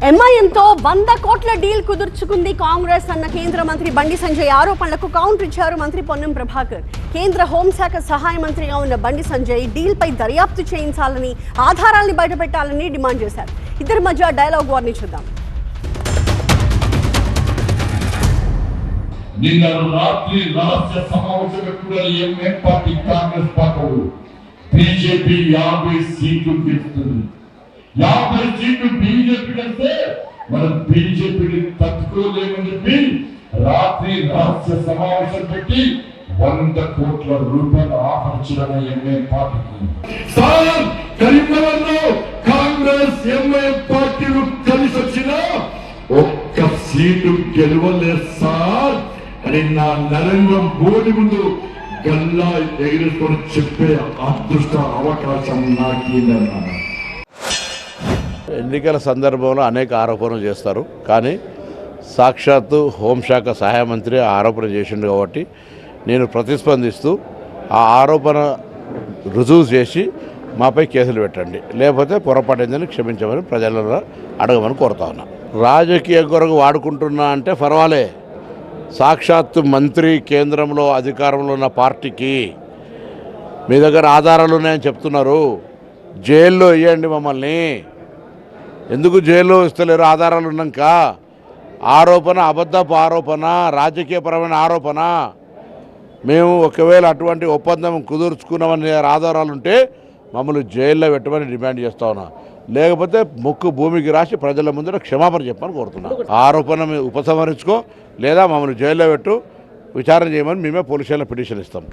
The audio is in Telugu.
ఎంఐఎంతో 100 కోట్ల డీల్ కుదుర్చుకుంది కాంగ్రెస్ అన్న కేంద్ర మంత్రి బండి సంజయ్ ఆరోపణలకు కౌంటర్ ఇచ్చారు మంత్రి పొన్నం ప్రభాకర్. కేంద్ర హోంశాఖ సహాయ మంత్రిగా ఉన్న బండి సంజయ్ డీల్పై దర్యాప్తు చేయించాలని, ఆధారాల్ని బయటపెట్టాలని డిమాండ్ చేశారు. ఇద్దరి మధ్య డైలాగ్ వార్ని చూద్దాం. నిన్న రాత్రి రాష్ట్ర సమావేశం పెట్టుకున్న MM party Congress party BJP 50 సీట్లు గెలుస్తుంది. 50 సీట్లు బీజేపీ కంటే మనం బీజేపీని తట్టుకోలేమని చెప్పి రాత్రి రాష్ట్ర సమావేశం పెట్టి 100 కోట్ల రూపాయలు ఆఫర్ ఇచ్చిన ఎంఎం పార్టీకి. సార్ కరీంనగర్లో కాంగ్రెస్ ఎంఎం పార్టీలు కలిసి వచ్చిన ఒక్క సీటు గెలవలేదు సార్ అని నా నరేంద్ర మోడీ ముందు గల్లా ఎగిరేసుకొని చెప్పే అదృష్ట అవకాశం నాకేందన్నా. ఎన్నికల సందర్భంలో అనేక ఆరోపణలు చేస్తారు, కానీ సాక్షాత్తు హోంశాఖ సహాయ మంత్రి ఆరోపణ చేసిండు కాబట్టి నేను ప్రతిస్పందిస్తూ ఆ ఆరోపణ రుజువు చేసి మాపై కేసులు పెట్టండి, లేకపోతే పొరపాటైందని క్షమించమని ప్రజలను అడగమని కోరుతా ఉన్నా. రాజకీయ కొరకు వాడుకుంటున్నా అంటే పర్వాలే, సాక్షాత్తు మంత్రి కేంద్రంలో అధికారంలో ఉన్న పార్టీకి మీ దగ్గర ఆధారాలు ఉన్నాయని చెప్తున్నారు. జైల్లో వేయండి మమ్మల్ని. ఎందుకు జైల్లో ఇస్తలేరు? ఆధారాలు ఉన్నాక. ఆరోపణ అబద్ధపు ఆరోపణ, రాజకీయపరమైన ఆరోపణ. మేము ఒకవేళ అటువంటి ఒప్పందం కుదుర్చుకున్నామని ఆధారాలు ఉంటే మమ్మల్ని జైల్లో పెట్టమని డిమాండ్ చేస్తా ఉన్నా. లేకపోతే ముక్కు భూమికి రాసి ప్రజల ముందర క్షమాపణ చెప్పని కోరుతున్నాం. ఆరోపణ ఉపసంహరించుకో, లేదా మమ్మల్ని జైల్లో పెట్టు, విచారణ చేయమని మేమే పోలీసుల పిటిషన్ ఇస్తాం.